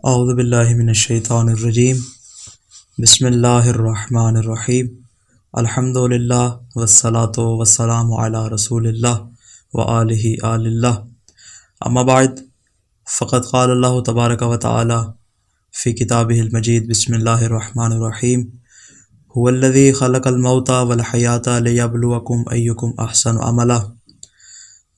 أعوذ بالله من الشيطان الرجيم بسم الله الرحمن الرحيم الحمد لله والصلاة والسلام على رسول الله وآله آل الله أما بعد فقد قال الله تبارك وتعالى في كتابه المجيد بسم الله الرحمن الرحيم هو الذي خلق الموت والحياة ليبلوكم أيكم أحسن عملا।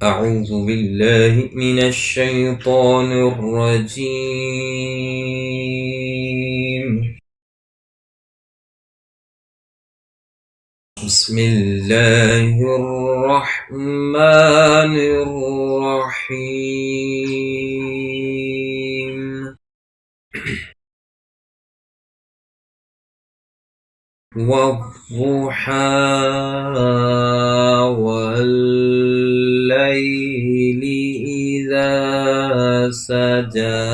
أعوذ بالله من الشيطان الرجيم. بسم الله الرحمن الرحيم. والضحى والليل إذا سجى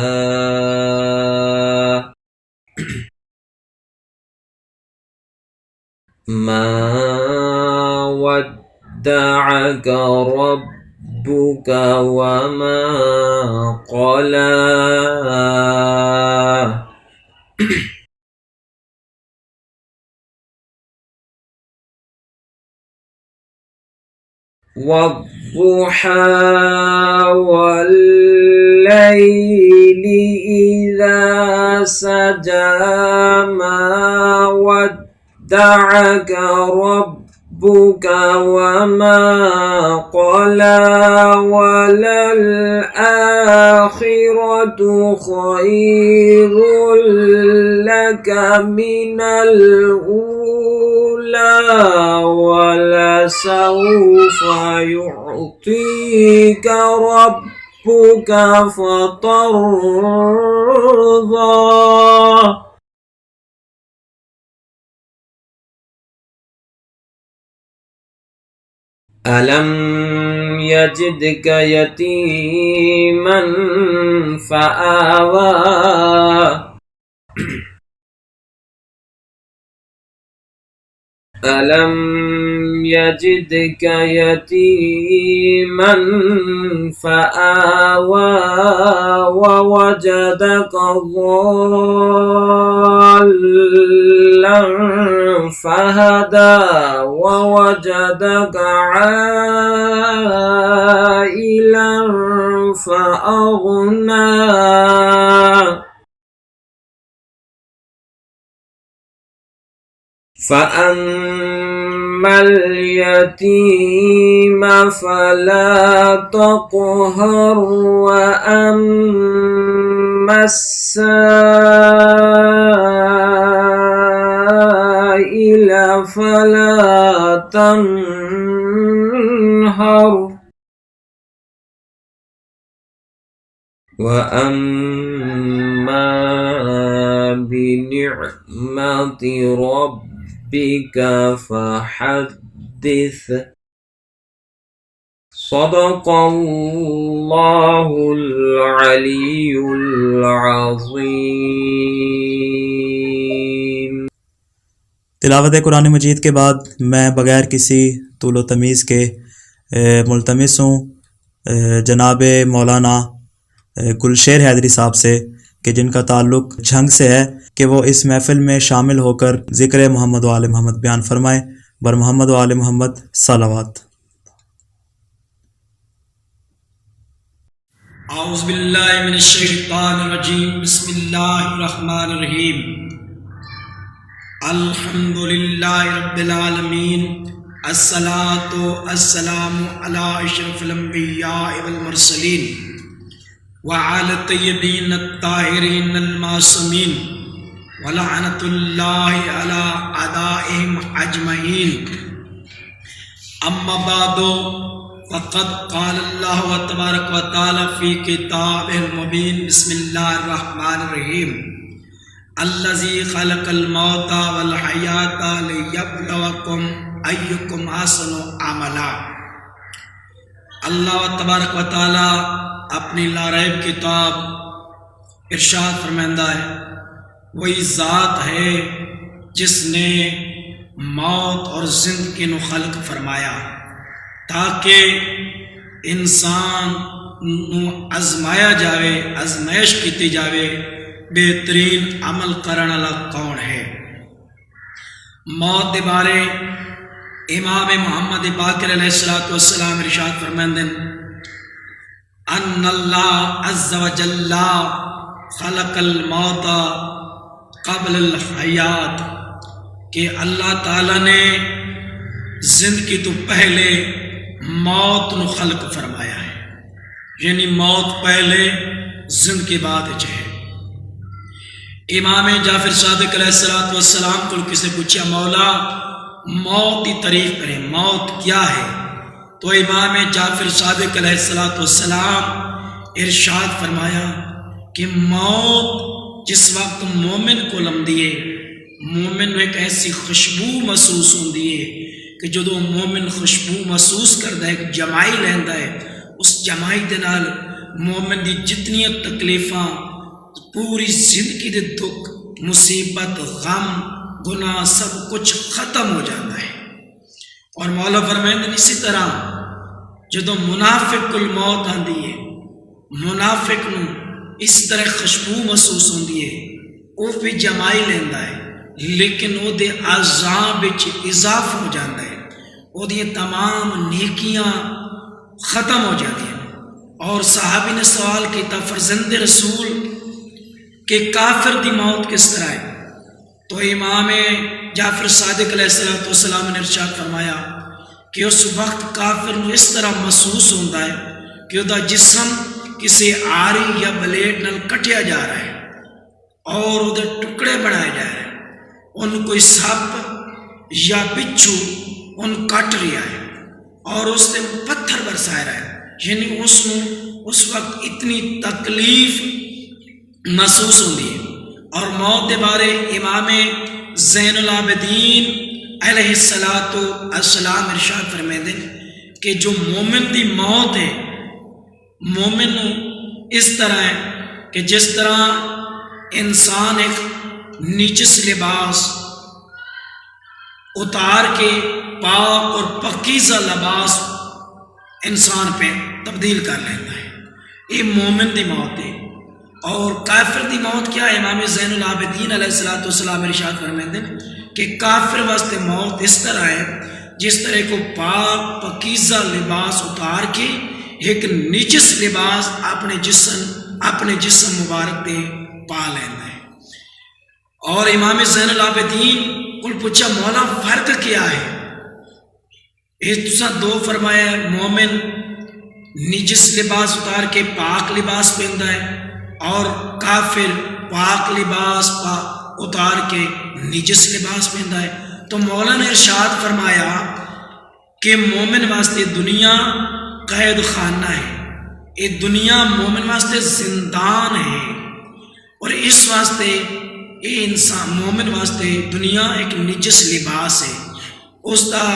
ما ودعك ربك وما قلى والضحى والليل إذا سجى ما ودعك ربك وما قلى وللآخرة خير لك من الأولى ولسوف يعطيك ربك فترضى. ألم يجدك يتيما فآوى ألم يجدك يتيما فآوى ووجدك ضالا فهدى ووجدك عائلا فأغنى فأما اليتيم فلا تقهر وأما السائل فلا تنهر وأما بنعمة ربك فحدث. صدق الله العلي العظيم. تلاوت قرآن مجید کے بعد میں بغیر کسی طول و تمیز کے ملتمس ہوں جناب مولانا گلشیر حیدری صاحب سے کہ جن کا تعلق جھنگ سے ہے کہ وہ اس محفل میں شامل ہو کر ذکر محمد و آل محمد بیان فرمائیں۔ بر محمد و آل محمد صلوات۔ اعوذ باللہ من الشیطان الرجیم، بسم اللہ الرحمن الرحیم۔ الحمد للہ رب العالمین، الصلاۃ والسلام علی اشرف الانبیاء والمرسلین وعلی الطیبین الطاہرین المعصومین ولعنۃ اللہ علی اعدائہم اجمعین۔ اما بعد فقد قال اللہ تبارک و تعالی فی کتابہ المبین، بسم اللہ الرحمن الرحیم۔ الذی خلق الموت والحیاۃ لیبلوکم ایکم احسن عملا۔ اللہ تبارک و تعالی اپنی لا ریب کتاب ارشاد فرمائندہ ہے، وہی ذات ہے جس نے موت اور زندگی نو خلق فرمایا تاکہ انسان نو آزمایا جاوے، آزمائش کیتی جاوے بہترین عمل کرنے والا کون ہے۔ موت دے بارے امام محمد باقر علیہ السلام ارشاد فرماندے ان اللہ عز و جل خلق الموت قبل الحیات، کہ اللہ تعالی نے زندگی تو پہلے موت نو خلق فرمایا ہے، یعنی موت پہلے زندگی بعد ہے۔ امام جعفر صادق علیہ السلام کو کسی پوچھا مولا موت کی تعریف کریں، موت کیا ہے؟ تو امام جعفر صادق علیہ السلام ارشاد فرمایا کہ موت جس وقت مومن کو لمدی ہے، مومن میں ایک ایسی خوشبو محسوس ہوندی ہے کہ جدو مومن خوشبو محسوس کرتا ہے، ایک جمائی لیندہ ہے، اس جمائی دے نال مومن دی جتنی تکلیفاں، پوری زندگی دے دکھ، مصیبت، غم، گناہ سب کچھ ختم ہو جاتا ہے۔ اور مولا فرمائیں اسی طرح جدو منافق الموت آندی ہے، منافق نو اس طرح خوشبو محسوس ہوندی ہے، وہ بھی جمائی لیندہ ہے لیکن وہ دے اعضاء وچ اضافہ ہو جاتا ہے، وہ دی تمام نیکیاں ختم ہو جاتی ہیں۔ اور صحابی نے سوال کیا فرزند رسول کہ کافر دی موت کس طرح ہے؟ تو امام جعفر صادق علیہ السلام نے ارشاد فرمایا کہ اس وقت کافر نو اس طرح محسوس ہوتا ہے کہ وہ جسم کسی آری یا بلیڈ نال کٹیا جا رہا ہے اور وہ ٹکڑے بنائے جا رہے ہیں، ان کوئی سپ یا بچھو ان کٹ رہا ہے اور اس سے پتھر برسا رہا ہے، یعنی اس وقت اتنی تکلیف محسوس ہوتی ہے۔ اور موت کے بارے امام زین العابدین علیہ السلام ارشاد فرمائے کہ جو مومن دی موت ہے، مومن اس طرح ہے کہ جس طرح انسان ایک نجس لباس اتار کے پاک اور پاکیزہ لباس انسان پہ تبدیل کر لیتا ہے، یہ مومن دی موت ہے۔ اور کافر دی موت کیا ہے؟ امام زین العابدین علیہ السلام ارشاد فرمائے کہ کافر واسطے موت اس طرح ہے جس طرح کو پاک پاکیزہ لباس اتار کے ایک نجس لباس اپنے جسم مبارک پہ پا لینا ہے۔ اور امام زین العابدین کو پوچھا مولا فرق کیا ہے؟ اس دو فرمایا مومن نجس لباس اتار کے پاک لباس پہنتا ہے اور کافر پاک لباس اتار کے نجس لباس پہنتا ہے۔ تو مولا نے ارشاد فرمایا کہ مومن واسطے دنیا قید خانہ ہے، یہ دنیا مومن واسطے زندان ہے، اور اس واسطے یہ انسان مومن واسطے دنیا ایک نجس لباس ہے، اس دا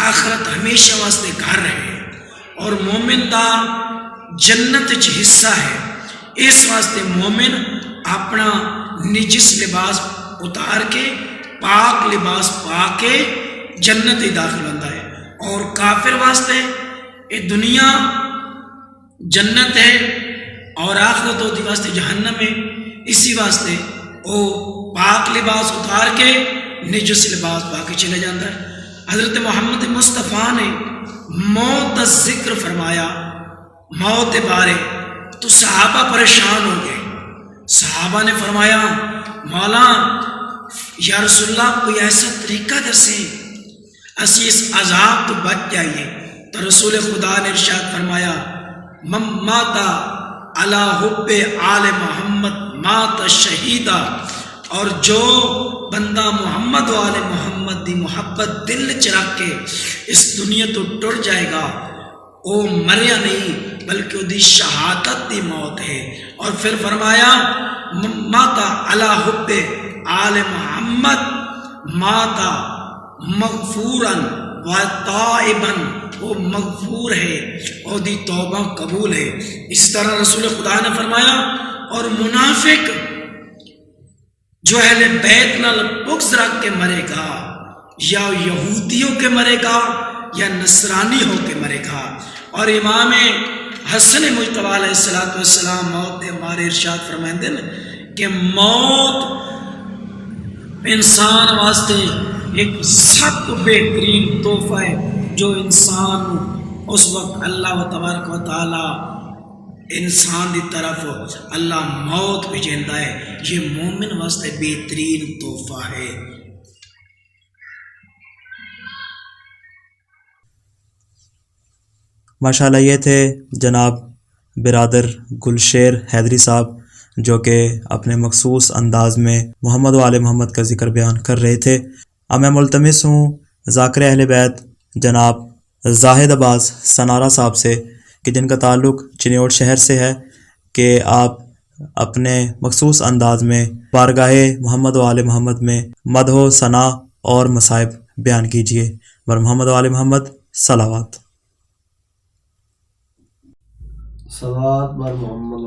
آخرت ہمیشہ واسطے گھر ہے، اور مومن دا جنت وچ حصہ ہے۔ اس واسطے مومن اپنا نجس لباس اتار کے پاک لباس پا کے جنت ہی داخل بنتا ہے، اور کافر واسطے یہ دنیا جنت ہے اور آخرت ہوتی واسطے جہنم ہے. اسی واسطے وہ پاک لباس اتار کے نجس لباس پا کے چلے جاتا ہے. حضرت محمد مصطفیٰ نے موت کا ذکر فرمایا، موت بارے، تو صحابہ پریشان ہو گئے. صحابہ نے فرمایا مولا یا رسول اللہ کوئی ایسا طریقہ دسیں اسی اس عذاب تو بچ جائیے. تو رسول خدا نے ارشاد فرمایا من مات علی حب آل محمد مات شہیدا، اور جو بندہ محمد و آل محمد دی محبت دل چ رکھ کے اس دنیا تو ٹر جائے گا، وہ مریا نہیں بلکہ وہ دی شہادت دی موت ہے. اور پھر فرمایا ماتا علی حب آل محمد ماتا مغفورا و تائبا، وہ مغفور ہے اور دی توبہ قبول ہے. اس طرح رسول خدا نے فرمایا اور منافق جو اہل بیت نال بغض رکھ کے مرے گا، یا یہودیوں کے مرے گا یا نصرانی ہو کے مرے گا. اور امام حسن مجتبی علیہ السلام موت دے مارے ارشاد فرمائندے کہ موت انسان واسطے ایک سب تو بہترین تحفہ ہے جو انسان اس وقت اللہ تبارک و تعالی انسان دی طرف اللہ موت بھیجندا ہے. یہ مومن واسطے بہترین تحفہ ہے. ماشاءاللہ یہ تھے جناب برادر گلشیر حیدری صاحب، جو کہ اپنے مخصوص انداز میں محمد و آل محمد کا ذکر بیان کر رہے تھے. اب میں ملتمس ہوں ذاکر اہل بیت جناب زاہد عباس سنارا صاحب سے، کہ جن کا تعلق چنیوٹ شہر سے ہے، کہ آپ اپنے مخصوص انداز میں بارگاہ محمد و آل محمد میں مدح و ثنا اور مصائب بیان کیجیے. بر محمد و آل محمد صلوات. صلوات بر محمد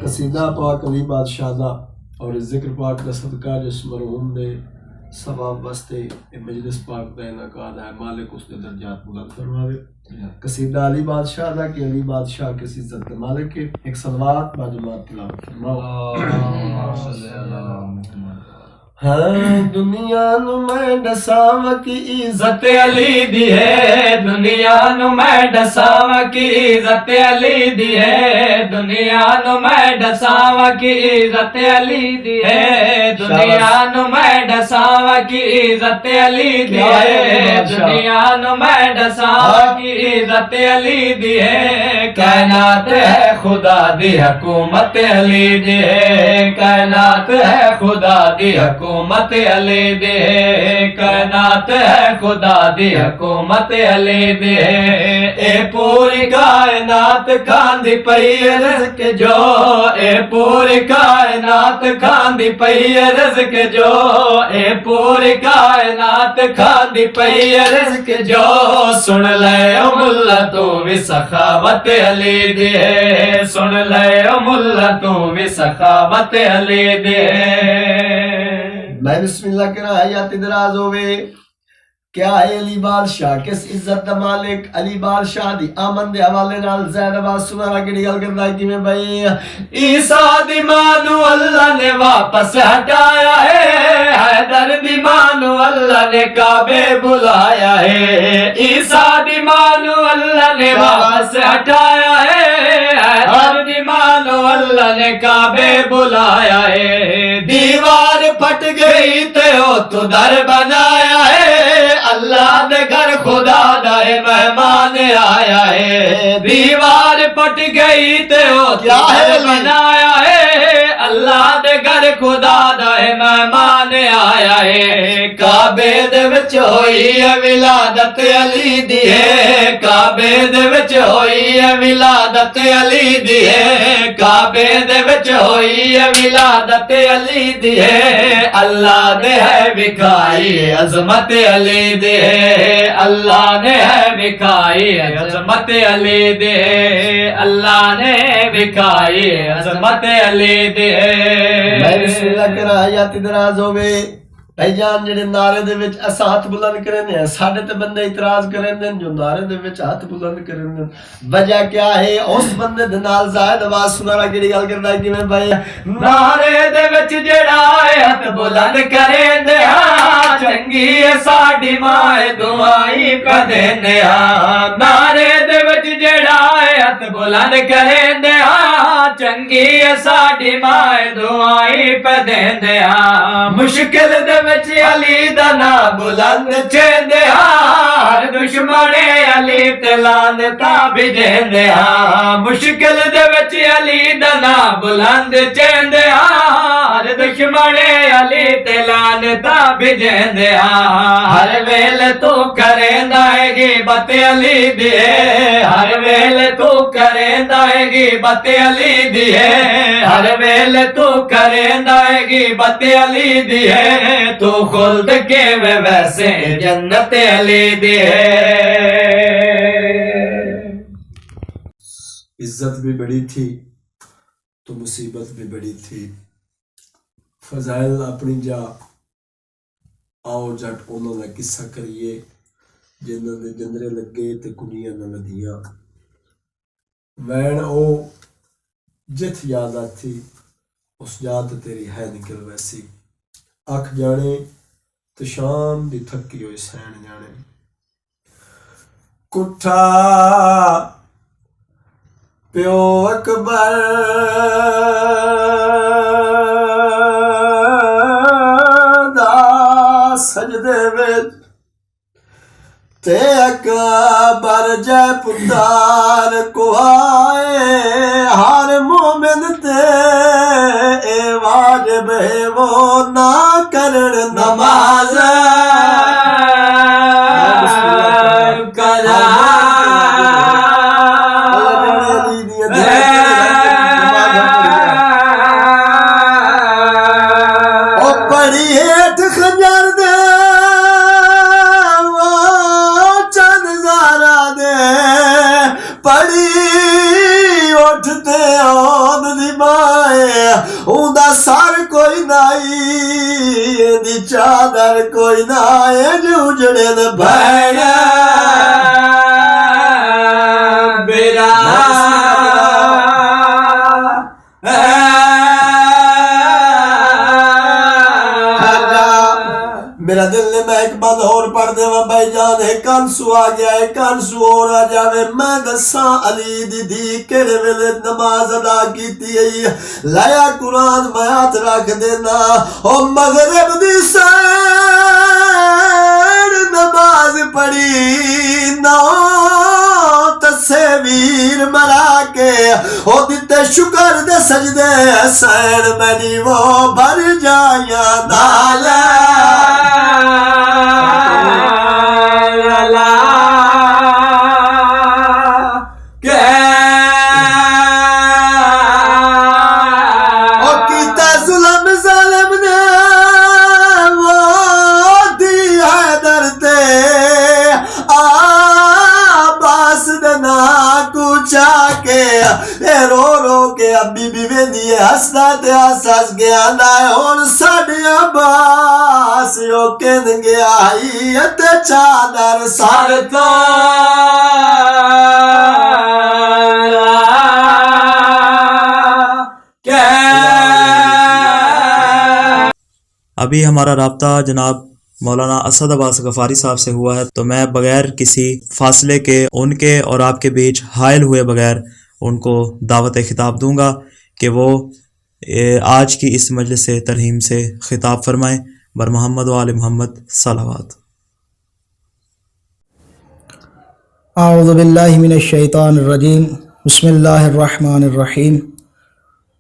قصیدہ پاک علی بادشاہ دا اور ذکر پاک دا صدقہ جس مرحوم نے ثواب واسطے مجلس پاک دا انعقاد ہے، مالک اس نے درجات بلند فرماوے. قصیدہ علی بادشاہ دا کہ علی بادشاہ کسی عزت کے مالک کے. ایک صلوات با جماعت تلاوت فرماؤ. ہاں دنیا نو میں دساواں کی عزت علی دی ہے، دنیا نو میں دساواں کی عزت علی دی ہے، دنیا نو میں دساواں کی عزت علی دی ہے، دنیا نو میں دساواں کی عزت علی دی ہے، دنیا نو میں دساواں کی عزت علی دی ہے. کائنات ہے خدا دی حکومت علی دی ہے، کائنات ہے خدا دی حکومت علی دے، کائنات ہے خدا دی حکومت علی دے. اے پوری کائنات کھاندی پئی رزق جو، اے پوری کائنات کھاندی پئی رزق جو، اے پوری کائنات کھاندی پئی رزق جو. سن لے او ملا تو بھی سخاوت علی دے، سن لے او ملا تو بھی سخاوت علی دے. میں بسم اللہ کرا حیات دراز ہوئے. کیا ہے علی بادشاہ کس عزت دا مالک؟ علی بادشاہ دی آمن دے حوالے نال زید عباس سنارا کی گل کرتا ہے کہ میں بھائی عیسیٰ دی مانو اللہ نے واپس ہٹایا ہے، حیدر دی مانو اللہ نے کعبے بلایا ہے، عیسیٰ دی مانو اللہ نے واپس ہٹایا ہے، حیدر دی مانو اللہ نے کعبے بلایا ہے. دیوار پھٹ گئی تے او تو در بنایا ہے، اللہ دے گھر خدا دا مہمان آیا ہے. دیوار پٹ گئی تے او در بنایا ہے، اللہ دے گھر خدا دا مہمان آیا ہے. کعبے دے وچ ہوئی ہے ولادت علی دی ہے، کعبے دے وچ ہوئی ہے ولادت علی دی ہے، کعبے دے وچ ہوئی ہے ولادت علی دی ہے. اللہ نے ہے وکھائی عظمت علی دے، اللہ نے ہے وکھائی عظمت علی دے، اللہ نے وکھائی عظمت علی دے. میں بسم اللہ کرا حیات دراز ہوئے بھائی جان جڑے نعرے دے وچ اسا ہاتھ بلند کرنے ہیں ساڈے تے بندے اعتراض کرنے جو نعرے دے وچ ہاتھ بلند کرنے وجہ کیا ہے اس بندے دے نال زائد آواز سنانا کیڑی گل کردا کہ میں بھائی نعرے دے وچ جڑا ہاتھ بلند کرنے چنگی ہے ساڈی ماں دعائی پڑھنے نعرے دے وچ جڑا ہاتھ بلند کرنے چنگی ہے ساڈی ماں دعائی پڑھنے مشکل دے وچ علی دا نام بلند چیندے ہر دشمن علی تے لعنتاں بھیجندے مشکل دے وچ علی دا نام بلند چیندے ہر دشمن علی تے لعنتاں بھیجندے ہر ویلے تو کریندا ہے غیبت علی دی ہر ویلے تو کریندا ہے غیبت علی دی ہر ویلے تو کریندا ہے غیبت علی دی تو خلد کے ویسے جنت علی دی عزت بھی بڑی تھی تو مصیبت بھی بڑی تھی فضائل اپنی جا آؤ جٹ انہوں نے قصہ کریے جنہوں نے جندرے لگے تے کنیاں نہ لدیاں وین او جت یاد آتی اس یاد تیری ہے نکل ویسی اکھ جانے تو شام دی تھکی ہوئی سین جانے کٹھا پیو اکبر دا سجدے وچ تے اکبر جے پتار کو آئے ہر مومن تے اے واجب ہے وہ نہ کرن نماز سار کوئی نائی دی چادر کوئی نائی جو جڑے نہ بھائیا میرا میرا دل نے میں ایک بند اور پڑھ دے وہ بھائی جان ایک کانسو آ گیا ایک کانسو اور آ جاوے میں دساں علی دی دی کیڑے ویلے نماز ادا کیتی ہے لایا قرآن میں ہاتھ رکھ دینا او مغرب دی سیر نماز پڑھی نو تصویر مرا کے او دیتے شکر دے سجدے سیر میں وہ بھر جایا نالا رو رو کے ابھی بھی ویندی ہے ہسدا تے ہس گیا نہ ہن ساڈے عباس او کہن گیا ہی تے چادر سر تو ابھی ہمارا رابطہ جناب مولانا اسد عباس غفاری صاحب سے ہوا ہے، تو میں بغیر کسی فاصلے کے ان کے اور آپ کے بیچ حائل ہوئے بغیر ان کو دعوت خطاب دوں گا کہ وہ آج کی اس مجلس ترحیم سے خطاب فرمائیں۔ بر محمد و آل محمد صلوات۔ اعوذ باللہ من الشیطان الرجیم، بسم اللہ الرحمن الرحیم،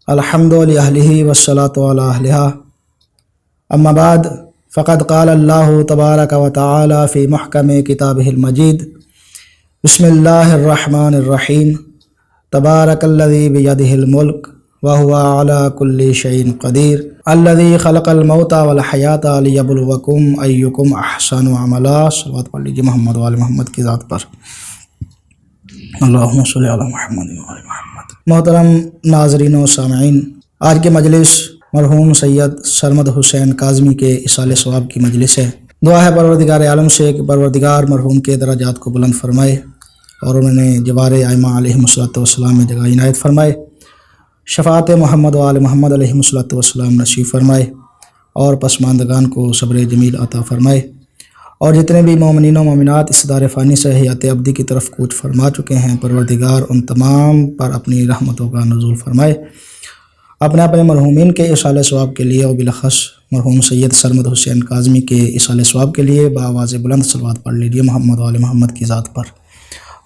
الحمد للہ والصلاة علی اہلہا، اما بعد فقد قال اللہ تبارک و تعالی فی محکم کتابہ المجید، بسم اللہ الرحمن الرحیم، تبارک الذی بیدہ الملک وہو علی کل شیء قدیر، الذی خلق الموت والحیات لیبلوکم ایکم احسن عملا۔ صلوات پڑھ لیجیے محمد و آل محمد کی ذات پر، اللہم صلی علی محمد و آل محمد۔ محترم ناظرین و سامعین، آج کے مجلس مرحوم سید سرمد حسین کاظمی کے اصال ثواب کی مجلس ہے۔ دعا ہے پروردگار عالم سے کہ پروردگار مرحوم کے درجات کو بلند فرمائے اور انہوں نے جوار ائمہ علیہم السلام میں جگہ عنایت فرمائے، شفاعت محمد و آل محمد علیہم السلام نصیب فرمائے اور پسماندگان کو صبر جمیل عطا فرمائے، اور جتنے بھی مومنین و مومنات اس دار فانی سے حیات ابدی کی طرف کوچ فرما چکے ہیں، پروردگار ان تمام پر اپنی رحمتوں کا نزول فرمائے۔ اپنے مرحومین کے اصال ثواب کے لیے اور بالاخص مرحوم سید سرمد حسین کاظمی کے اصال ثواب کے لیے بآواز بلند صلوات پڑھ لیجیے محمد و آل محمد کی ذات پر۔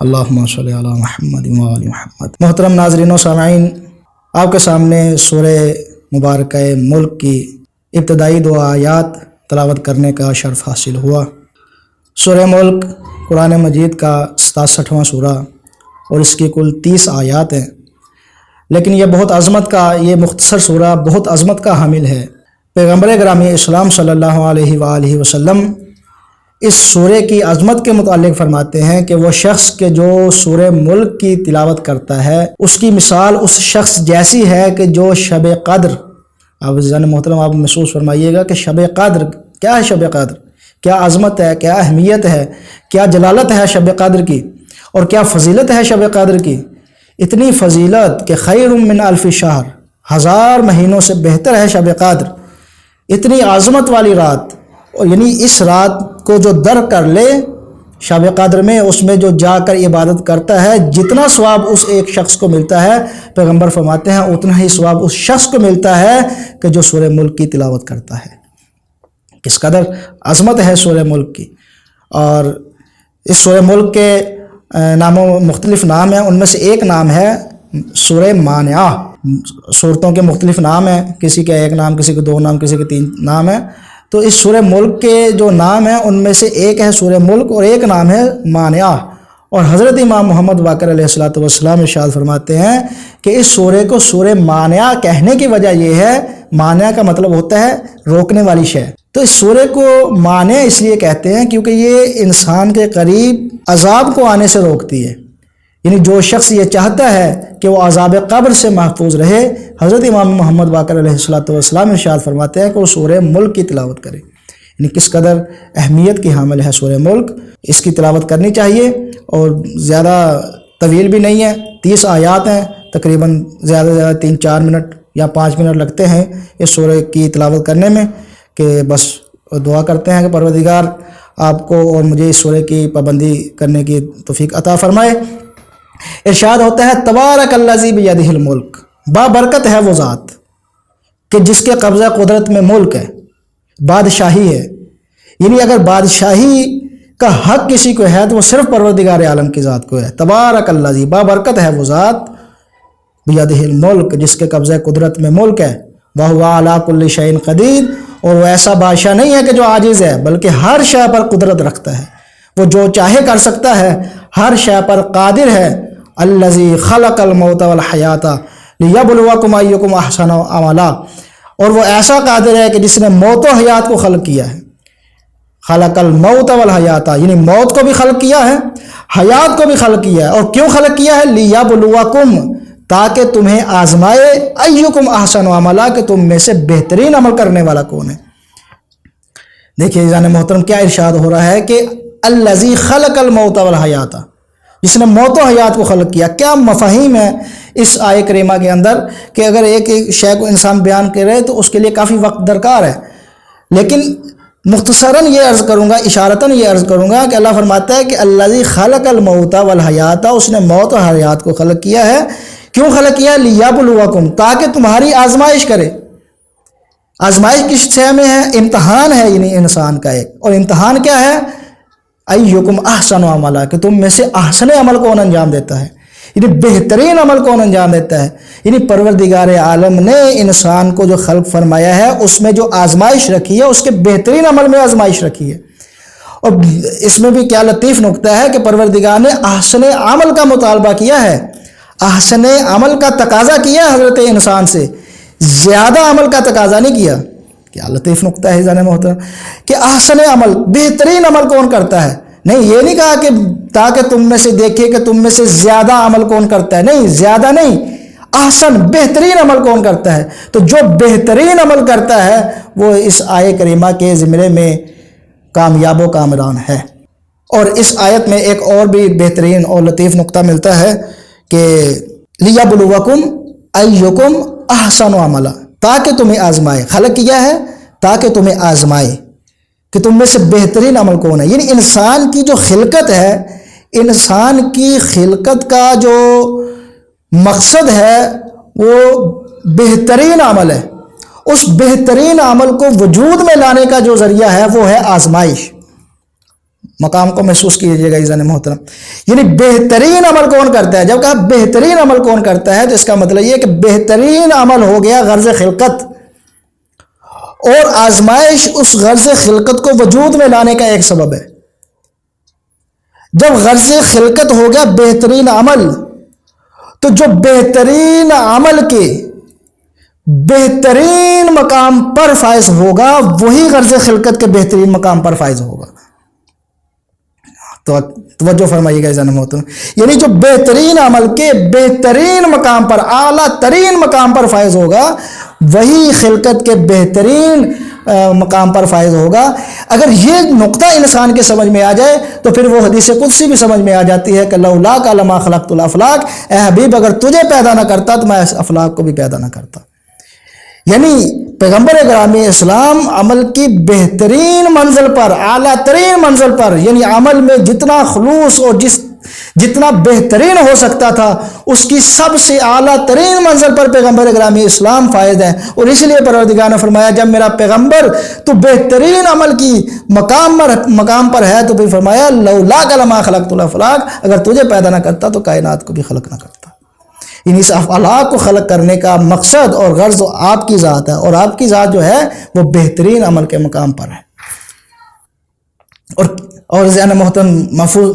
اللہم صلی علی محمد و آل محمد۔ محترم ناظرین و سامعین، آپ کے سامنے سورہ مبارکہ ملک کی ابتدائی 2 آیات تلاوت کرنے کا شرف حاصل ہوا۔ سورہ ملک قرآن مجید کا 67واں سورہ اور اس کی کل 30 آیات ہیں، لیکن یہ بہت عظمت کا، یہ مختصر سورہ بہت عظمت کا حامل ہے۔ پیغمبر گرامی اسلام صلی اللہ علیہ وآلہ وسلم اس سورہ کی عظمت کے متعلق فرماتے ہیں کہ وہ شخص کہ جو سورہ ملک کی تلاوت کرتا ہے اس کی مثال اس شخص جیسی ہے کہ جو شب قدر، اب عزیزان محترم آپ محسوس فرمائیے گا کہ شب قدر کیا ہے، شب قدر کیا عظمت ہے، کیا اہمیت ہے، کیا جلالت ہے شب قدر کی، اور کیا فضیلت ہے شب قدر کی۔ اتنی فضیلت کہ خیر من الف شہر، 1000 مہینوں سے بہتر ہے شب قدر۔ اتنی عظمت والی رات، اور یعنی اس رات کو جو در کر لے شب قدر میں، اس میں جو جا کر عبادت کرتا ہے، جتنا ثواب اس ایک شخص کو ملتا ہے پیغمبر فرماتے ہیں اتنا ہی ثواب اس شخص کو ملتا ہے کہ جو سورہ ملک کی تلاوت کرتا ہے۔ کس قدر عظمت ہے سورہ ملک کی۔ اور اس سورہ ملک کے ناموں مختلف نام ہیں، ان میں سے ایک نام ہے سورہ مانعہ۔ صورتوں کے مختلف نام ہیں، کسی کا 1 نام، کسی کے 2 نام، کسی کے 3 نام ہیں۔ تو اس سورہ ملک کے جو نام ہیں ان میں سے ایک ہے سورہ ملک اور ایک نام ہے مانعہ۔ اور حضرت امام محمد باقر علیہ السلام ارشاد فرماتے ہیں کہ اس سورہ کو سورہ مانعہ کہنے کی وجہ یہ ہے، مانعہ کا مطلب ہوتا ہے روکنے والی شے۔ تو اس سورہ کو مانع اس لیے کہتے ہیں کیونکہ یہ انسان کے قریب عذاب کو آنے سے روکتی ہے، یعنی جو شخص یہ چاہتا ہے کہ وہ عذاب قبر سے محفوظ رہے، حضرت امام محمد باقر علیہ السلام ارشاد فرماتے ہیں کہ وہ سورہ ملک کی تلاوت کرے۔ یعنی کس قدر اہمیت کی حامل ہے سورہ ملک، اس کی تلاوت کرنی چاہیے، اور زیادہ طویل بھی نہیں ہے، 30 آیات ہیں، تقریباً زیادہ سے زیادہ 3-4 منٹ یا 5 منٹ لگتے ہیں اس سورہ کی تلاوت کرنے میں۔ کہ بس دعا کرتے ہیں کہ پروردگار آپ کو اور مجھے اس سورہ کی پابندی کرنے کی توفیق عطا فرمائے۔ ارشاد ہوتا ہے تبارک الذی بیدہ الملک، بابرکت ہے وہ ذات کہ جس کے قبضہ قدرت میں ملک ہے، بادشاہی ہے۔ یعنی اگر بادشاہی کا حق کسی کو ہے تو وہ صرف پروردگار عالم کی ذات کو ہے۔ تبارک الذی، بابرکت ہے وہ ذات، بیدہ الملک جس کے قبضہ قدرت میں ملک ہے، وہو علی کل شیء قدیر، اور وہ ایسا بادشاہ نہیں ہے کہ جو عاجز ہے بلکہ ہر شے پر قدرت رکھتا ہے، وہ جو چاہے کر سکتا ہے، ہر شے پر قادر ہے۔ الذی خلق الموت والحیات لیبلوکم ایکم احسن عملا، اور وہ ایسا قادر ہے کہ جس نے موت و حیات کو خلق کیا ہے۔ خلق الموت والحیات، یعنی موت کو بھی خلق کیا ہے، حیات کو بھی خلق کیا ہے۔ اور کیوں خلق کیا ہے؟ لیبلوکم، تاکہ تمہیں آزمائے، ایکم احسن عملا، کہ تم میں سے بہترین عمل کرنے والا کون ہے۔ دیکھیے جان محترم کیا ارشاد ہو رہا ہے کہ الذی خلق الموت والحیات، جس نے موت و حیات کو خلق کیا۔ کیا مفاہیم ہے اس آیہ کریمہ کے اندر کہ اگر ایک شے کو انسان بیان کرے تو اس کے لیے کافی وقت درکار ہے، لیکن مختصراً یہ عرض کروں گا، اشارتاً یہ عرض کروں گا کہ اللہ فرماتا ہے کہ الذی خلق الموت والحیات، اس نے موت و حیات کو خلق کیا ہے۔ کیوں خلق کیا؟ لیبلوکم، تاکہ تمہاری آزمائش کرے۔ آزمائش کس شے میں ہے؟ امتحان ہے، یعنی انسان کا ایک، اور امتحان کیا ہے؟ ایکم احسن عملا، کہ تم میں سے احسن عمل کون انجام دیتا ہے، یعنی بہترین عمل کون انجام دیتا ہے۔ یعنی پروردگار عالم نے انسان کو جو خلق فرمایا ہے اس میں جو آزمائش رکھی ہے، اس کے بہترین عمل میں آزمائش رکھی ہے۔ اور اس میں بھی کیا لطیف نکتہ ہے کہ پروردگار نے احسن عمل کا مطالبہ کیا ہے، احسن عمل کا تقاضا کیا حضرت انسان سے، زیادہ عمل کا تقاضا نہیں کیا۔ کیا لطیف نکتہ ہے جان محترم کہ احسن عمل، بہترین عمل کون کرتا ہے۔ نہیں، یہ نہیں کہا کہ تاکہ تم میں سے دیکھے کہ تم میں سے زیادہ عمل کون کرتا ہے، نہیں، زیادہ نہیں، احسن بہترین عمل کون کرتا ہے؟ تو جو بہترین عمل کرتا ہے وہ اس آیت کریمہ کے زمرے میں کامیاب و کامران ہے۔ اور اس آیت میں ایک اور بھی بہترین اور لطیف نقطہ ملتا ہے کہ لیبلوکم ایکم احسن عملا، تاکہ تمہیں آزمائے۔ خلق کیا ہے تاکہ تمہیں آزمائے کہ تم میں سے بہترین عمل کون ہے۔ یعنی انسان کی جو خلقت ہے، انسان کی خلقت کا جو مقصد ہے وہ بہترین عمل ہے۔ اس بہترین عمل کو وجود میں لانے کا جو ذریعہ ہے وہ ہے آزمائش۔ مقام کو محسوس کیجیے گا عزیزان محترم، یعنی بہترین عمل کون کرتا ہے؟ جب کہا بہترین عمل کون کرتا ہے تو اس کا مطلب یہ کہ بہترین عمل ہو گیا غرض خلقت، اور آزمائش اس غرض خلقت کو وجود میں لانے کا ایک سبب ہے۔ جب غرض خلقت ہو گیا بہترین عمل، تو جو بہترین عمل کے بہترین مقام پر فائز ہوگا وہی غرض خلقت کے بہترین مقام پر فائز ہوگا۔ تو توجہ فرمائیے گا عزیزان محترم، یعنی جو بہترین عمل کے بہترین مقام پر، اعلیٰ ترین مقام پر فائز ہوگا وہی خلقت کے بہترین مقام پر فائز ہوگا۔ اگر یہ نقطہ انسان کے سمجھ میں آ جائے تو پھر وہ حدیث قدسی بھی سمجھ میں آ جاتی ہے کہ لولاک لما خلقت الافلاک، اے حبیب اگر تجھے پیدا نہ کرتا تو میں اس افلاک کو بھی پیدا نہ کرتا۔ یعنی پیغمبر گرامی اسلام عمل کی بہترین منزل پر، اعلیٰ ترین منزل پر، یعنی عمل میں جتنا خلوص اور جتنا بہترین ہو سکتا تھا اس کی سب سے اعلیٰ ترین منزل پر پیغمبر گرامی اسلام فائز ہے۔ اور اس لیے پروردگار نے فرمایا جب میرا پیغمبر تو بہترین عمل کی مقام پر ہے تو پھر فرمایا لولاک لما خلقت الافلاک، اگر تجھے پیدا نہ کرتا تو کائنات کو بھی خلق نہ کرتا۔ یعنی اس افلاک کو خلق کرنے کا مقصد اور غرض آپ کی ذات ہے، اور آپ کی ذات جو ہے وہ بہترین عمل کے مقام پر ہے۔ اور ذہن محترم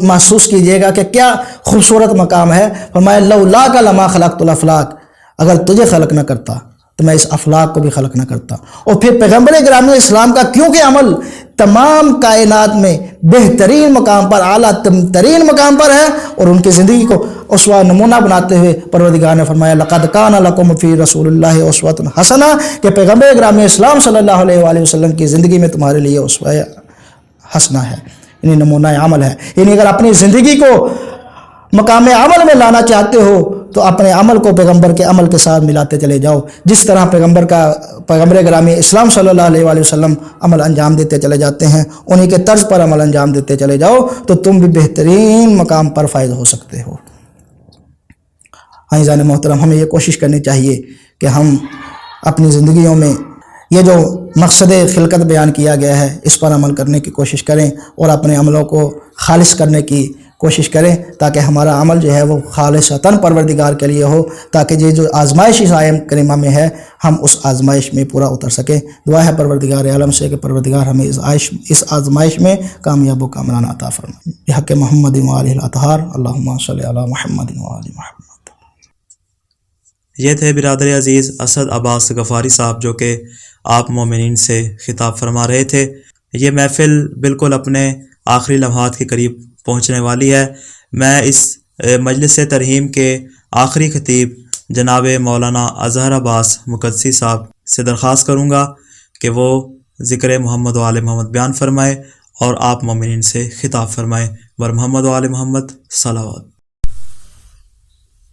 محسوس کیجئے گا کہ کیا خوبصورت مقام ہے۔ فرمایا لولاک لما خلقت الافلاک، اگر تجھے خلق نہ کرتا تو میں اس افلاک کو بھی خلق نہ کرتا۔ اور پھر پیغمبر گرامی اسلام کا کیونکہ عمل تمام کائنات میں بہترین مقام پر، اعلیٰ ترین مقام پر ہے، اور ان کی زندگی کو اسوہ نمونہ بناتے ہوئے پروردگار نے فرمایا لقد کان لکم فی رسول اللہ اسوۃ حسنہ، کہ پیغمبر گرامی اسلام صلی اللہ علیہ وآلہ وسلم کی زندگی میں تمہارے لیے اسوہ حسنہ ہے، یعنی نمونہ عمل ہے۔ یعنی اگر اپنی زندگی کو مقام عمل میں لانا چاہتے ہو تو اپنے عمل کو پیغمبر کے عمل کے ساتھ ملاتے چلے جاؤ۔ جس طرح پیغمبر گرامی اسلام صلی اللہ علیہ وآلہ وسلم عمل انجام دیتے چلے جاتے ہیں، انہی کے طرز پر عمل انجام دیتے چلے جاؤ تو تم بھی بہترین مقام پر فائز ہو سکتے ہو۔ عزیزان محترم، ہمیں یہ کوشش کرنی چاہیے کہ ہم اپنی زندگیوں میں یہ جو مقصد خلقت بیان کیا گیا ہے اس پر عمل کرنے کی کوشش کریں، اور اپنے عملوں کو خالص کرنے کی کوشش کریں تاکہ ہمارا عمل جو ہے وہ خالصتاً پروردگار کے لیے ہو، تاکہ یہ جو آزمائش اس آیت کریمہ میں ہے ہم اس آزمائش میں پورا اتر سکیں۔ دعا ہے پروردگار عالم سے کہ پروردگار ہمیں اس آزمائش میں کامیاب و کامران عطا فرمائے۔ بحق محمد و آلہ الاطہار، اللہم صلی علی محمد و آل محمد۔ یہ تھے برادر عزیز اسد عباس غفاری صاحب جو کہ آپ مومنین سے خطاب فرما رہے تھے۔ یہ محفل بالکل اپنے آخری لمحات کے قریب پہنچنے والی ہے۔ میں اس مجلس ترحیم کے آخری خطیب جناب مولانا اظہر عباس مقدسی صاحب سے درخواست کروں گا کہ وہ ذکر محمد و آل محمد بیان فرمائے اور آپ مومنین سے خطاب فرمائے۔ ور محمد و آل محمد صلوات۔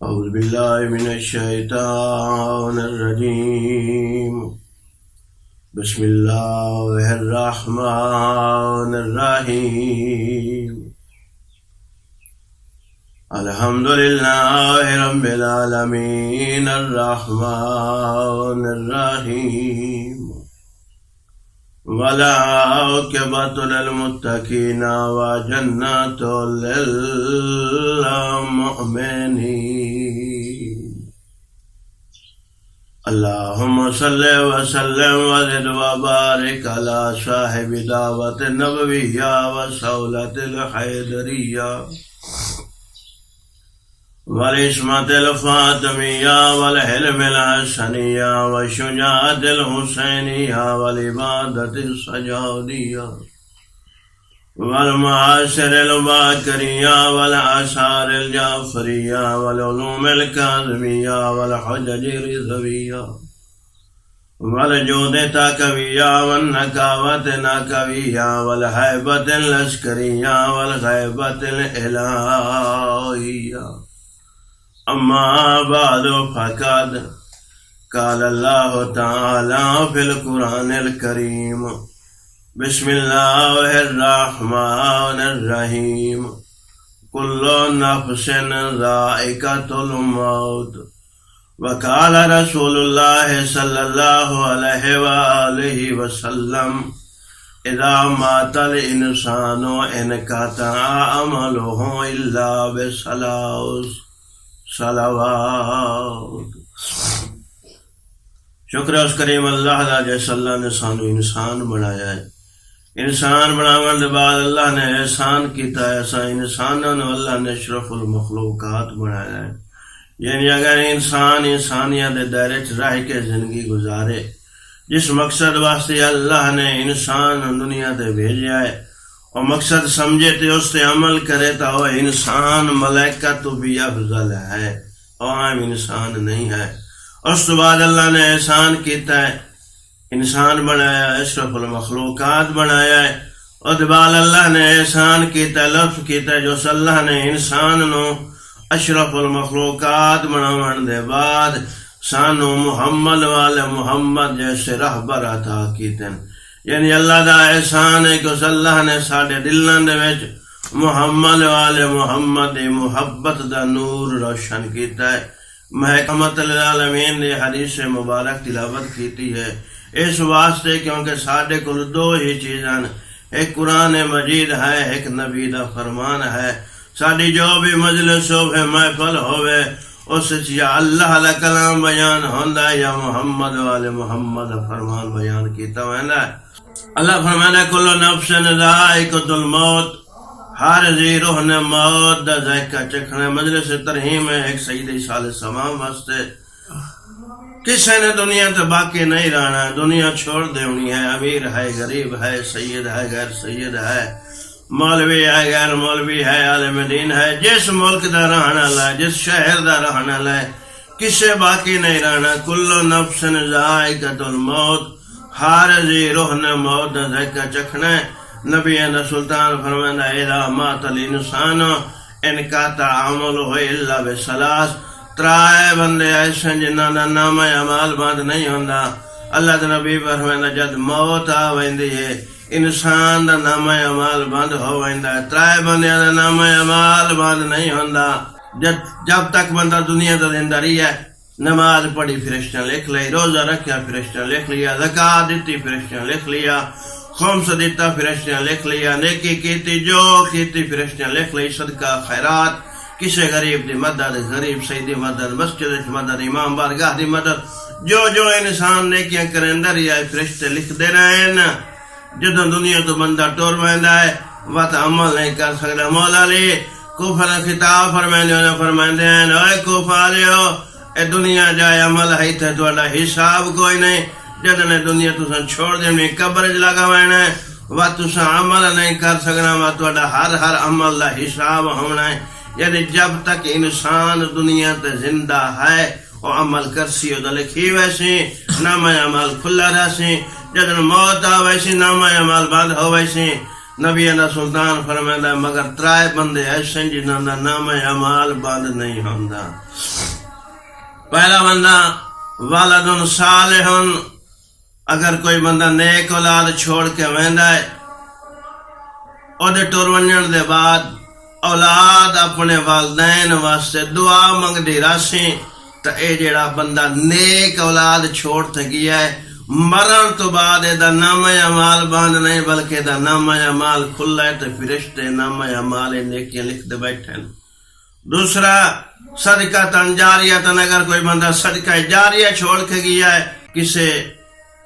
اعوذ باللہ من الشیطان الرجیم، بسم اللہ الرحمن الرحیم، الحمدللہ رب العالمین، الرحمن الرحیم، والعاقبۃ للمتقین وجنات للمؤمنین۔ اللہم صلی وسلم وزد وبارک علی صاحب دعوت النبویہ وصولۃ الحیدریہ والعصمت الفاطمیہ والحلم الحسنیہ والشجاعت الحسینیہ والعبادت السجادیہ والمعاشر الباكرية والآثار الجعفرية والعلوم الكاظمية والحجج الرضوية والجود تاكوية والنكاوة ناكوية والهيبة العسكرية والغيبة الإلهية. أما بعد فقد قال الله تعالى في القرآن الكريم: بسم الله الرحمن الرحيم. كل نفس ذائقة الموت. وقال رسول الله صلى الله عليه وآله وسلم: إذا مات الإنسان انقطع عمله إلا بثلاث صلوات. شکر اس کریم اللہ دا جس اللہ نے سانو انسان بنایا ہے. انسان بناون دے بعد اللہ نے احسان کیتا ہے. ایسا انسانوں نے اللہ نے اشرف المخلوقات بنایا ہے. یعنی اگر انسان انسانیت دے دائرے چ رہ کے زندگی گزارے، جس مقصد واسطے اللہ نے انسان دنیا تے بھیجا ہے اور مقصد سمجھے تے اس تے عمل کرے تو وہ انسان ملائکہ تو بھی افضل ہے اور عام انسان نہیں ہے. اس تو بعد اللہ نے احسان کیتا ہے، انسان بنایا، اشرف المخلوقات بنایا ہے. اور بعد اللہ نے احسان کیتا ہے، لطف کیتا ہے، جو اللہ نے انسان نو اشرف المخلوقات بناون دے بعد سانو محمد والے محمد جیسے رہبر عطا کیتے ہیں. یعنی اللہ دا احسان ہے کہ اس اللہ نے ساڈے دلاں دے وچ محمد والے محمد دی محبت دا نور روشن کیتا ہے. محکمت للعالمین نے حدیث مبارک تلاوت کیتی ہے اس واسطے کیونکہ ساڈے کول دو ہی چیزاں، ایک قرآن مجید ہے، ایک نبی دا فرمان ہے. ساڈی جو بھی مجلس ہوے، محفل ہوے، اس یا اللہ دا کلام بیان ہوندا ہے یا محمد والے محمد دا فرمان بیان کیتا ہوندا ہے. اللہ فرمانا: کل نفس ذائقۃ الموت. ہر ذی روح نے موت دا ذائقہ چکھنا. مجلس ترحیم ہے ایک سید صالح سمام واسطے. کسی نے دنیا تو باقی نہیں رہنا، دنیا چھوڑ دینی ہے. امیر ہے، غریب ہے، سید ہے، غیر سید ہے، مولوی ہے، غیر مولوی ہے، عالم دین ہے. جس ملک دا رہنا ہے، جس شہر دا رہنا ہے، کسے باقی نہیں رہنا. کل نفس ذائقۃ الموت. ہر ذی روح نے موت دا ذائقہ چکھنا ہے. نبی سلطان فرمانا: اذا مات الانسان انقطع عمله الا بثلاث. ترائے بندے ایسے جنہاں دا نام اعمال بند نہیں ہوندا. اللہ دے نبی فرمانا: جد موت آ ویندی ہے انسان دا نام اعمال بند ہو ویندا ہے. ترائے بندیاں دا نام اعمال بند نہیں ہوندا. جب تک بندہ دنیا دا زندہ رہی ہے، نماز پڑھی فرشتہ لکھ لئی، روزہ رکھیا فرشتہ لکھ لیا، زکات دیتی فرشتہ لکھ لیا، خمس دیتا فرشتہ لکھ لیا، نیکی کیتی جو کیتی فرشتہ لکھ لئی، صدقہ خیرات، کسی غریب دی مدد، غریب سیدی مدد، مسجد دی مدد، امام بارگاہ دی مدد، جو انسان نیکیاں کرندہ رہی ہے فرشتے لکھ دے رہے ہیں. جدوں دنیا تو بندہ ٹور ویندا ہے وقت عمل نہیں کر سکتا. مولا علی کوفہ دا خطاب فرماندے ہیں: اے کوفہ والیو، اے دنیا جائے عمل ہے تے تہاڈا حساب کوئی نہیں. جدوں نے دنیا تساں چھوڑ دینی، قبر وچ لگا وینا ہے، وا تساں عمل نہیں کر سکنا، وا تہاڈا ہر عمل دا حساب ہونا ہے. یعنی جب تک انسان دنیا تے زندہ ہے وہ عمل کرسی او لکھی ویسی، نام عمل کھلا رہسی. جدوں موت آ ویسی نام عمل بند ہو ویسی. نبی سلطان فرمایا: مگر ترائے بندے ایسے جنہاں دا نام عمل بند نہیں ہوندا. پہلا بندہ والد صالح. اگر کوئی بندہ نیک اولاد چھوڑ کے ویندا ہے، اودے ٹر ونجن دے بعد اولاد اپنے والدین واسطے دعا منگدی راسی، تو اے جڑا بندہ نیک اولاد چھوڑ تے گیا ہے، مرن تو بعد دا نام اعمال بند نہیں بلکہ دا نام اعمال کھلا ہے، تو فرشتے نام اعمال نیکیاں لکھ دے بیٹھے. دوسرا صدقہ جاریہ. اگر کوئی بندہ صدقہ جاریہ چھوڑ کے گیا ہے، کسے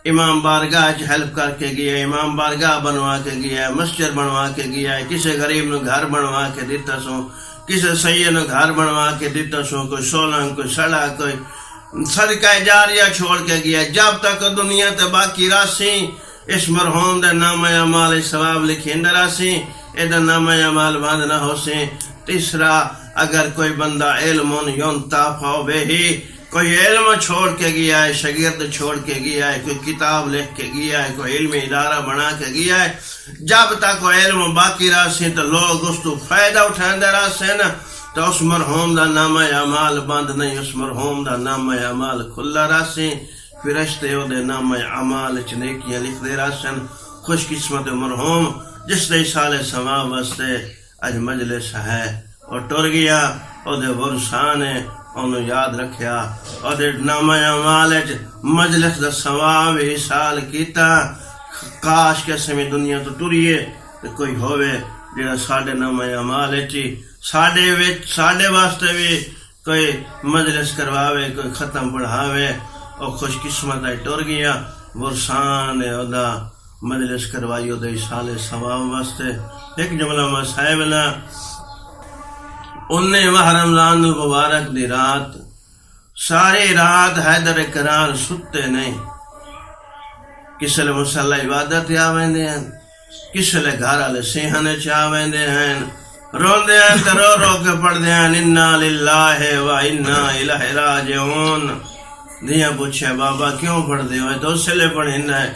امام بارگاہ ہیلپ کر کے گیا ہے، امام بارگاہ بنوا کے گیا ہے، مسجد بنوا کے گیا ہے، کسی غریب نو گھر بنوا کے دیتا سو، کسی سید نو گھر بنوا کے دیتا سو، کوئی سولنگ، کوئی سڑا، کوئی صدقہ جاریہ چھوڑ کے گیا. جب تک دنیا تے باقی راسی اس مرحوم دے نام اعمال ثواب لکھیندا راسی. ادھا نام اعمال بند نہ ہو سے. تیسرا اگر کوئی بندہ علم ینتفع بہ، کوئی علم چھوڑ کے گیا ہے، شاگرد چھوڑ کے گیا ہے، کوئی کتاب لکھ کے گیا ہے، کوئی علمی ادارہ بنا کے گیا ہے، جب تک وہ علم باقی رہ سے تو لوگ اس تو فائدہ اٹھائیں رہ سے نا، تو اس مرحوم دا نام اعمال بند نہیں، اس مرحوم دا نام اعمال کھلا رہ سے. فرشتے او دے نام اعمال چ نیکیاں لکھ دے رہ سن. خوش قسمت مرحوم جس دے سال ثواب واسطے اج مجلس ہے اور ٹر گیا، او دے ورسان ہے انہوں یاد رکھیا، اور دے نام اعمال مجلس دا ثواب حصال کیتا. کاش کے سمی دنیا تو ٹریے کوئی ہوئے جڑا ساڈے نام اعمال ساڈے واسطے بھی کوئی مجلس کرواوے، کوئی ختم پڑھاوے. اور خوش قسمت ہے ٹر گیا، ورسان ہے دا مجلس کروائی دے سال ثواب واسطے. ایک جملہ صاحب نا انہیں ماہ رمضان المبارک دی رات ساری رات حیدر کرار ستے نہیں، کسی لے مسلح عبادت آویندے ہیں، کسی لے گھر والے سیہن چاویندے ہیں، روندے ہیں تو رو رو کے پڑھدے ہیں انا للہ و انا الیہ راجعون. دیاں پوچھے بابا کیوں پڑھ دے ہوئے؟ تو اس لئے پڑھنا ہے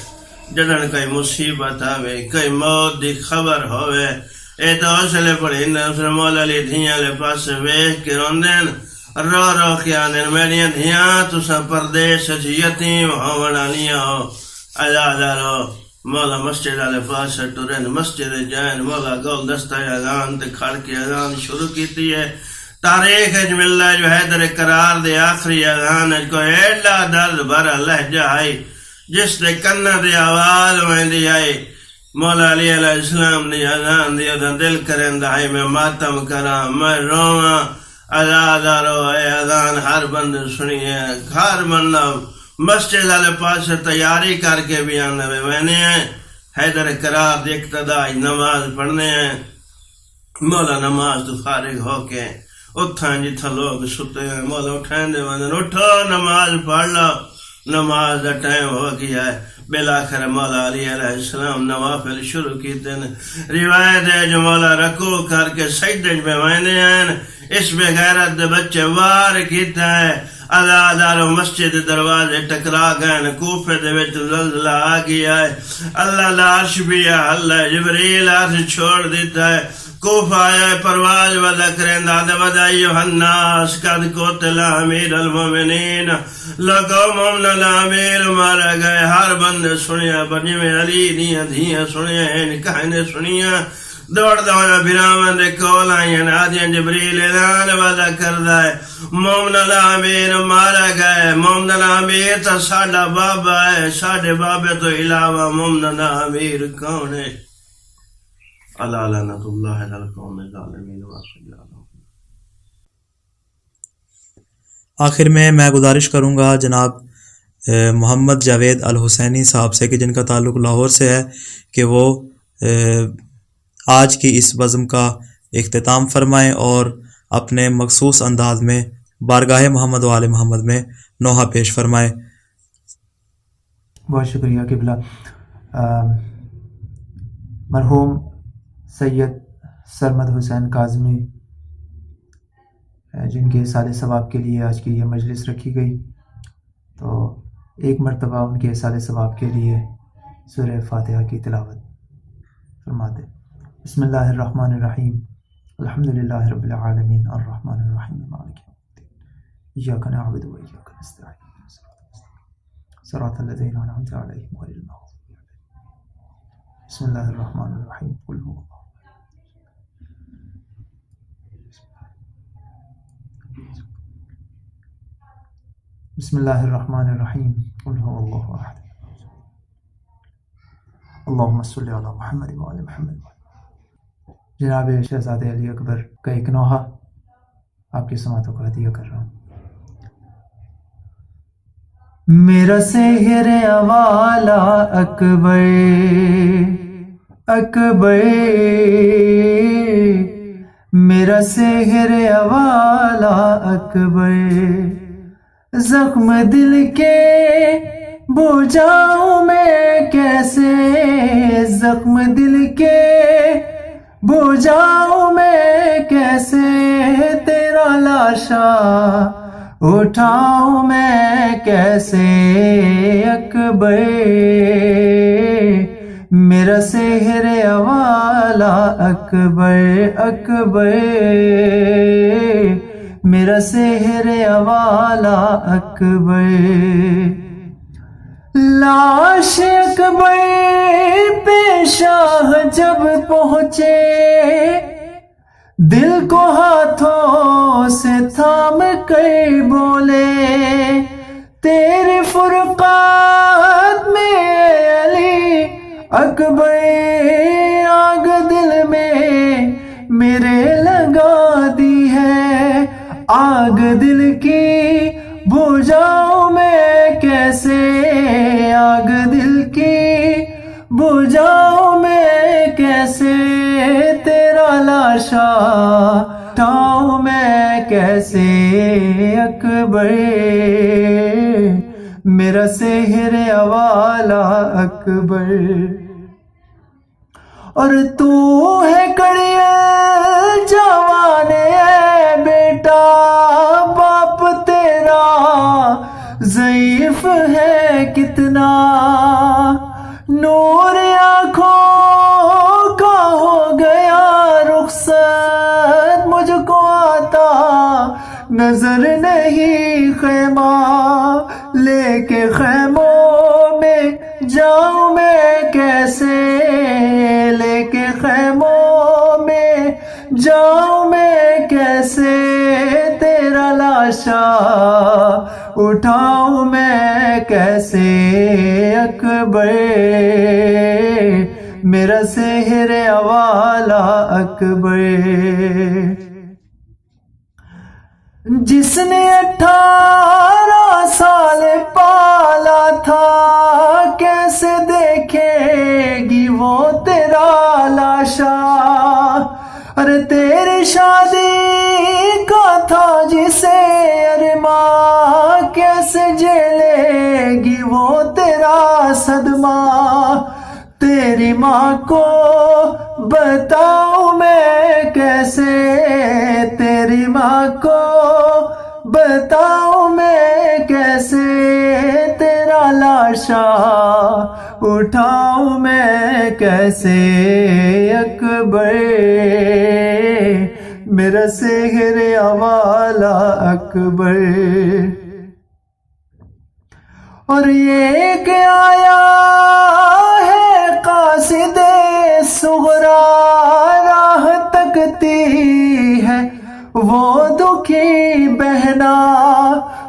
جڑن کوئی مصیبت آوے، کوئی موت دی خبر ہوئے، اے تو اس لئے پڑھنا. اس نے مولا علی دھیاں لے پاس ویکھ کے روندین رو رو کے آندین میریاں دھیاں تساں پردیس یتیم ہونا نہیں ہو، اجازہ رو. مولا مسجد والے پاس ٹرین مسجد جائن، مولا گول دستہ اذان تے کھڑ کے اذان شروع کیتی ہے. تاریخ ملہ جو حیدر کرار دے آخری اذان کو ایڈا درد بھرا لہجہ آئی جس دے کنہ دے آواز ویندی آئی. مولا علی علیہ السلام نے اذان دیا دا دل کرندہ آئی میں ماتم کراں، میں رواں. ازادہ رو اے اذان ہر بند سنیے، ہر بندہ مسجد والے پاس تیاری کر کے بھی آنے وینے ہیں. حیدر کرار دی اقتدائی نماز پڑھنے ہیں. مولا نماز تو فارغ ہو کے اتھاں جتھا لوگ ستے ہیں، مولا اٹھائیں دے وندن اٹھو نماز پڑھ لو، نماز دا ٹائم ہو گیا ہے. بلاخر مولا علی علیہ السلام نوافل شروع کیتے ہیں. روایت ہے جو مولا رکوع کر کے سجدے میں ویندے ہیں، اس بے غیرت دے بچے وار کیتا ہے. ازادارو مسجد دروازے ٹکرا گئے، کوفے دے وچ زلزلہ آ گیا ہے. اللہ لارش بھی ہے، اللہ جبریل عرش چھوڑ دیتا ہے. کوفہ آیا ہے پرواز ودا کرندہ دے ودا ایوہ الناس قد قتل امیر المومنین، لگو مومن الامیر مارا گئے. ہر بندے سنیا بنی میں علی دیاں دھیاں سنیا ہیں، کہنے سنیا دوڑ دوڑا بھراوان دے کول آئین آدھیاں جبریل اعلان وعدہ کردہ ہے مومن الامیر مارا گئے. مومن الامیر تا ساڑھا بابا ہے، ساڑھے بابے تو علاوہ مومن الامیر کون ہے؟ اللہ لعنت اللہ علی القوم الظالمین وصلی اللہ. آخر میں گزارش کروں گا جناب محمد جاوید الحسینی صاحب سے کہ جن کا تعلق لاہور سے ہے کہ وہ آج کی اس بزم کا اختتام فرمائیں اور اپنے مخصوص انداز میں بارگاہ محمد و آل محمد میں نوحہ پیش فرمائیں. بہت شکریہ قبلہ. مرحوم سید سرمد حسین کاظمی جن کے سال ثواب کے لیے آج کی یہ مجلس رکھی گئی، تو ایک مرتبہ ان کے سال ثواب کے لیے سورہ فاتحہ کی تلاوت فرماتے. بسم اللہ الرحمن الرحیم، الحمدللہ رب العالمین، الرحمن الرحیم، مالک یوم الدین، ایاک نعبد و ایاک نستعین، صراط الذین انعمت علیہم غیر المغضوب علیہم. بسم اللہ الرحمن الرحیم، قل هو اللہ. بسم اللہ الرحمن الرحیم، قل هو اللہ احد، اللہم صلی علی محمد و علی محمد. جناب شہزاد علی اکبر کا ایک نوحہ آپ کی سماعتوں کا ہدیہ کر رہا ہوں. میرا سحر والا اکبر اکبر، میرا سحر والا اکبر، زخم دل کے بجھاؤں میں کیسے، زخم دل کے بجھاؤں میں کیسے تیرا لاشا، اٹھاؤں میں کیسے اکبر، میرا سحر والا اکبر اکبر، میرا سحر والا اکبر۔ لاش اکبر پہ شاہ جب پہنچے، دل کو ہاتھوں سے تھام کر بولے، تیرے فرقات میں علی اکبر، آگ دل میں میرے لگا دی ہے، آگ دل کی بجھاؤں میں کیسے، آگ دل کی بجھاؤں میں کیسے تیرا لاشا، اٹھاؤں میں کیسے اکبر، میرا سحر والا اکبر۔ اور تو ہے کڑیل جوان ہے بیٹا، باپ تیرا ضعیف ہے کتنا، نور آنکھوں کا ہو گیا رخصت، مجھ کو آتا نظر نہیں خیمہ، لے کے خیموں میں جاؤں میں کیسے، لے کے خیموں میں جاؤں میں کیسے تیرا لاشا، اٹھاؤں میں کیسے اکبر، میرا سحر والا اکبر۔ جس نے 18 سال پالا تھا، کیسے دیکھے گی وہ تیرا لاشا، ارے تیری شادی کا تھا جسے ارماں، کیسے جھیلے گی وہ تیرا صدمہ، تیری ماں کو بتاؤں میں کیسے، تیری ماں کو بتاؤں میں کیسے تیرا لاشا، اٹھاؤں میں کیسے اکبر، میرا سحر والا اکبر۔ اور یہ کہ آیا ہے قاصد صغرا، راہ تکتی ہے وہ دکھی بہنا،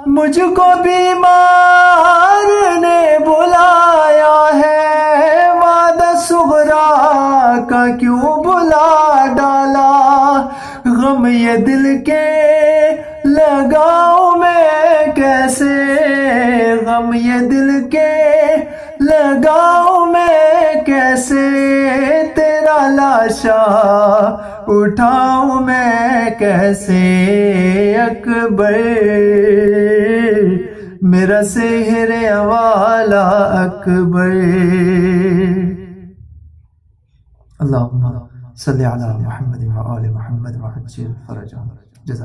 مجھ کو بیمار نے بلایا ہے، وعدہ صغرا کا کیوں بلا ڈالا، غم یہ دل کے لگاؤں میں کیسے، غم یہ دل کے لگاؤں میں کیسے تیرا لاشا، اٹھاؤں میں کیسے اکبر، میرا سحر والا اکبر۔ اللہم صلی علی محمد و آل محمد وعجل فرجہ۔ جزاک